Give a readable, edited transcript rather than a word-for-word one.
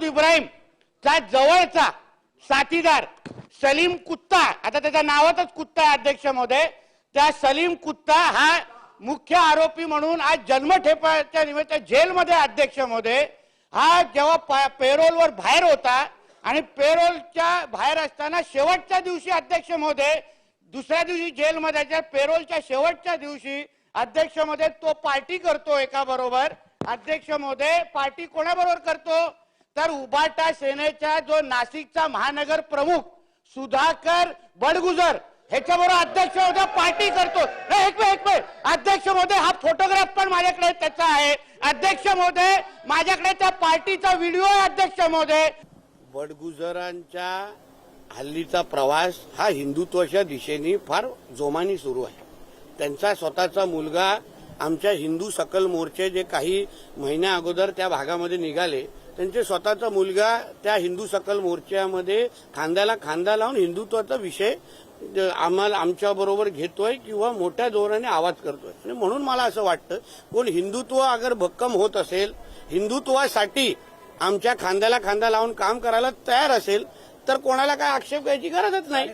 दाऊद इब्राहिम चा जवळचा साथीदार सलीम कुत्ता, आता त्याच्या नावातच कुत्ता आहे अध्यक्ष महोदय, त्या सलीम कुत्ता हा मुख्य आरोपी म्हणून आज जन्मठेपाच्या निमित्त जेलमध्ये अध्यक्ष महोदय, हा जेव्हा पेरोलवर बाहेर होता आणि पेरोलच्या बाहेर असताना शेवटच्या दिवशी अध्यक्ष महोदय, दुसऱ्या दिवशी जेलमध्ये पेरोलच्या शेवटच्या दिवशी अध्यक्ष महोदय तो पार्टी करतो एका बरोबर। अध्यक्ष महोदय पार्टी कोणाबरोबर करतो तर उबाटा सेनेचा जो नाशिकचा महानगर प्रमुख सुधाकर बडगुजर ह्याच्याबरोबर अध्यक्ष महोदय पार्टी करतो। एक मिनिट अध्यक्ष महोदय, हा फोटोग्राफ पण माझ्याकडे त्याचा आहे अध्यक्ष महोदय, माझ्याकडे त्या पार्टीचा व्हिडिओ आहे अध्यक्ष महोदय। बडगुजरांच्या हल्लीचा प्रवास हा हिंदुत्वाच्या दिशेने फार जोमाने सुरू आहे। त्यांचा स्वतःचा मुलगा आमच्या हिंदू सकल मोर्चे जे काही महिन्या अगोदर त्या भागामध्ये निघाले, त्यांचे स्वतःचा मुलगा त्या हिंदू सकल मोर्चामध्ये खांद्याला खांदा लावून हिंदुत्वाचा विषय आम्हाला आमच्या बरोबर घेतोय किंवा मोठ्या जोराने आवाज करतोय। आणि म्हणून मला असं वाटतं, कोण हिंदुत्व अगर भक्कम होत असेल, हिंदुत्वासाठी आमच्या खांद्याला खांदा लावून काम करायला तयार असेल, तर कोणाला काय आक्षेप घ्यायची गरजच नाही।